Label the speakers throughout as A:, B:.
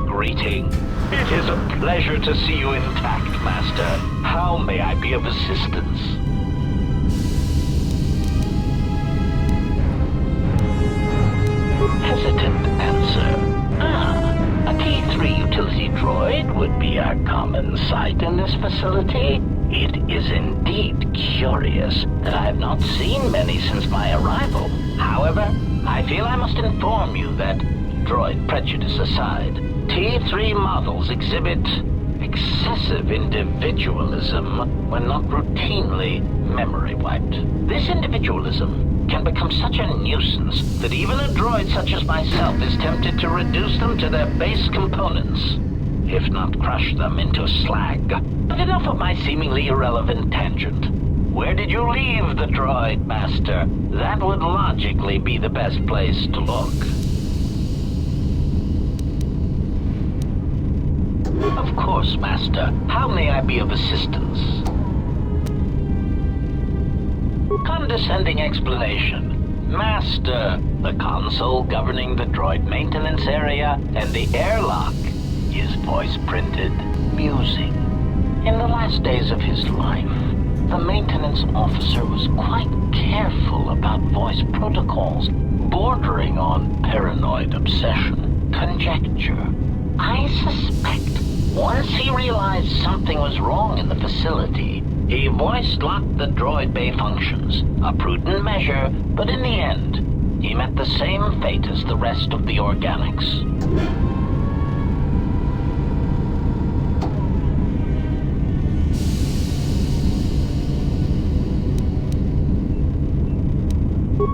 A: Greeting. It is a pleasure to see you intact, Master. How may I be of assistance? Hesitant answer. A T3 utility droid would be a common sight in this facility. It is indeed curious that I have not seen many since my arrival. However, I feel I must inform you that, droid prejudice aside, T3 models exhibit excessive individualism when not routinely memory wiped. This individualism can become such a nuisance that even a droid such as myself is tempted to reduce them to their base components, if not crush them into slag. But enough of my seemingly irrelevant tangent. Where did you leave the droid, Master? That would logically be the best place to look. Of course, Master. How may I be of assistance? Condescending explanation. Master, the console governing the droid maintenance area and the airlock is voice printed. Musing. In the last days of his life, the maintenance officer was quite careful about voice protocols, bordering on paranoid obsession. Conjecture. I suspect once he realized something was wrong in the facility, he voice-locked the droid bay functions. A prudent measure, but in the end, he met the same fate as the rest of the organics.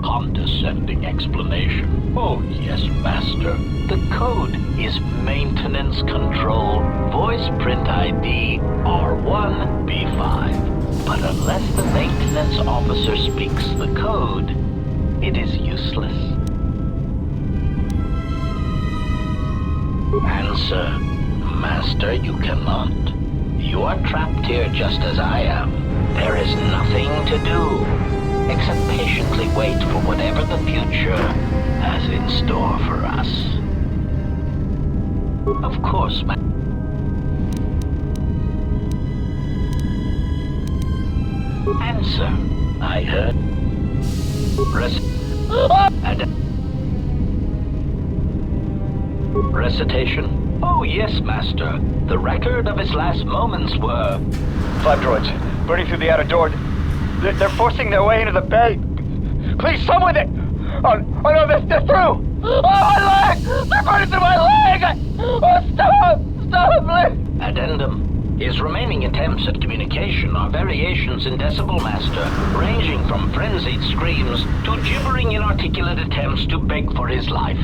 A: Condescending explanation. Oh, yes, Master. The code is Maintenance Control Voice Print ID R1B5. But unless the maintenance officer speaks the code, it is useless. Answer. Master, you cannot. You are trapped here just as I am. There is nothing to do except patiently wait for whatever the future has in store for us. Of course, Answer. I heard. Recitation. Oh, yes, Master. The record of his last moments were...
B: 5 droids, burning through the outer door. They're forcing their way into the bay. Please, someone that... Oh no, they're through! Oh, my leg! They're burning through my leg! Oh, stop! Stop, please!
A: Addendum. His remaining attempts at communication are variations in Decibel Master, ranging from frenzied screams to gibbering inarticulate attempts to beg for his life.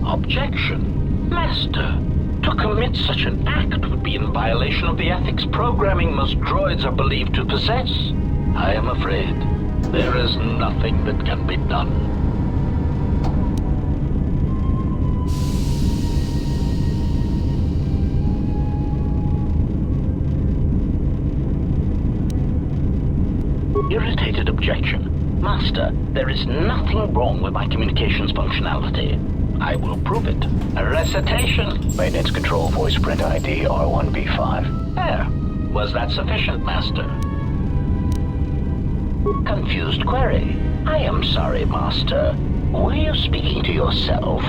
A: Objection. Master. To commit such an act would be in violation of the ethics programming most droids are believed to possess. I am afraid there is nothing that can be done. Irritated objection. Master, there is nothing wrong with my communications functionality. I will prove it. A recitation.
C: Maintenance Control Voice Print ID R1B5.
A: There. Was that sufficient, Master? Confused query. I am sorry, Master. Were you speaking to yourself?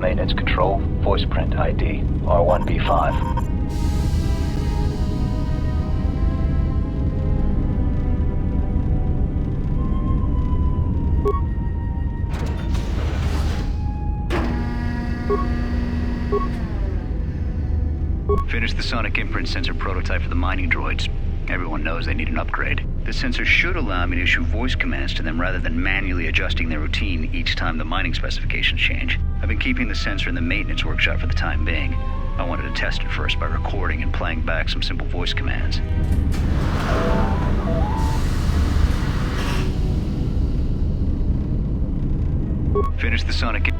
C: Maintenance control, voice print ID, R1B5.
D: Finished the sonic imprint sensor prototype for the mining droids. Everyone knows they need an upgrade. The sensor should allow me to issue voice commands to them rather than manually adjusting their routine each time the mining specifications change. I've been keeping the sensor in the maintenance workshop for the time being. I wanted to test it first by recording and playing back some simple voice commands. Finished the sonic...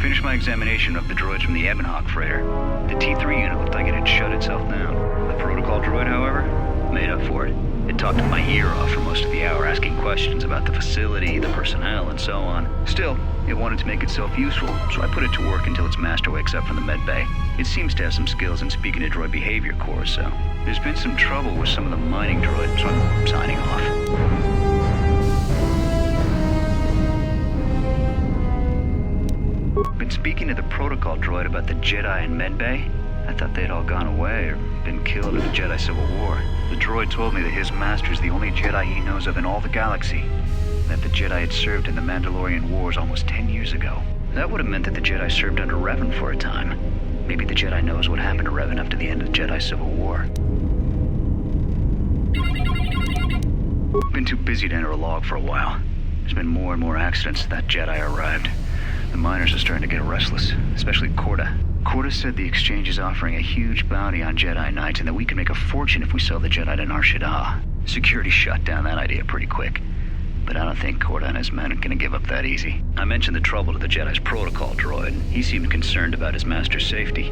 D: Finished my examination of the droids from the Ebonhawk freighter. The T3 unit looked like it had shut itself down. The protocol droid, however, made up for it. It talked my ear off for most of the hour, asking questions about the facility, the personnel, and so on. Still, it wanted to make itself useful, so I put it to work until its master wakes up from the med bay. It seems to have some skills in speaking to droid behavior cores, so there's been some trouble with some of the mining droids, so I'm signing off. Been speaking to the protocol droid about the Jedi in medbay. I thought they'd all gone away or been killed in the Jedi Civil War. The droid told me that his master's the only Jedi he knows of in all the galaxy. That the Jedi had served in the Mandalorian Wars almost 10 years ago. That would have meant that the Jedi served under Revan for a time. Maybe the Jedi knows what happened to Revan after the end of the Jedi Civil War. Been too busy to enter a log for a while. There's been more and more accidents since that Jedi arrived. The miners are starting to get restless, especially Corda. Corda said the exchange is offering a huge bounty on Jedi Knights and that we can make a fortune if we sell the Jedi to Nar Shaddaa. Security shut down that idea pretty quick. But I don't think Corda and his men are gonna give up that easy. I mentioned the trouble to the Jedi's protocol droid. He seemed concerned about his master's safety.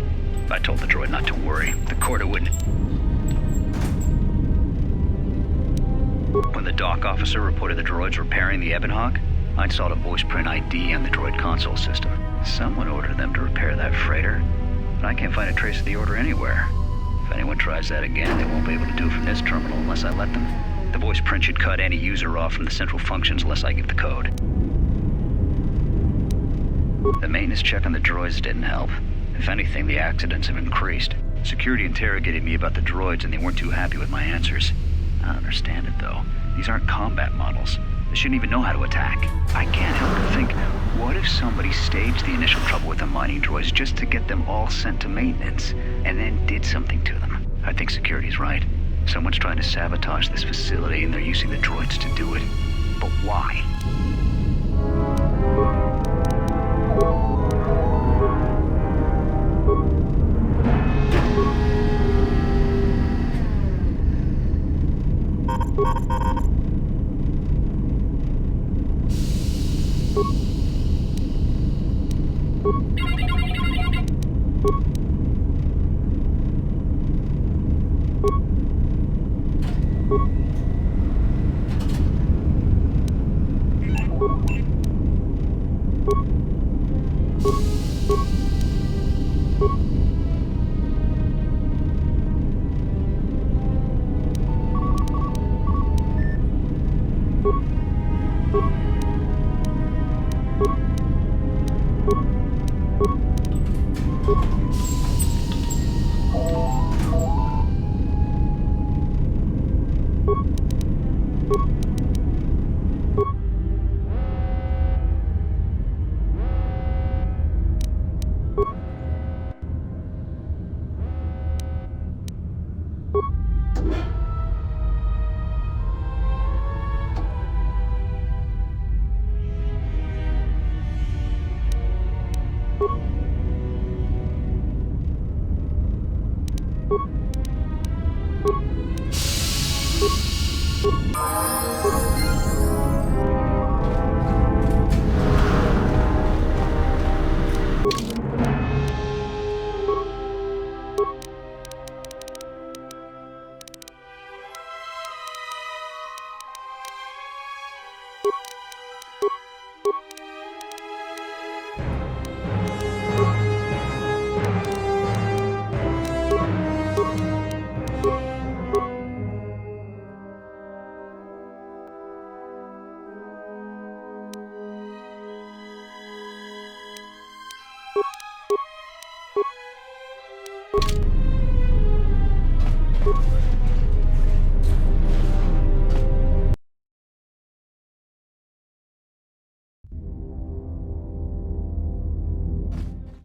D: I told the droid not to worry. The Corda wouldn't... When the dock officer reported the droids repairing the Ebonhawk, I installed a voice print ID on the droid console system. Someone ordered them to repair that freighter, but I can't find a trace of the order anywhere. If anyone tries that again, they won't be able to do it from this terminal unless I let them. The voice print should cut any user off from the central functions unless I give the code. The maintenance check on the droids didn't help. If anything, the accidents have increased. Security interrogated me about the droids and they weren't too happy with my answers. I don't understand it though. These aren't combat models. They shouldn't even know how to attack. I can't help but think, what if somebody staged the initial trouble with the mining droids just to get them all sent to maintenance, and then did something to them? I think security's right. Someone's trying to sabotage this facility, and they're using the droids to do it. But why?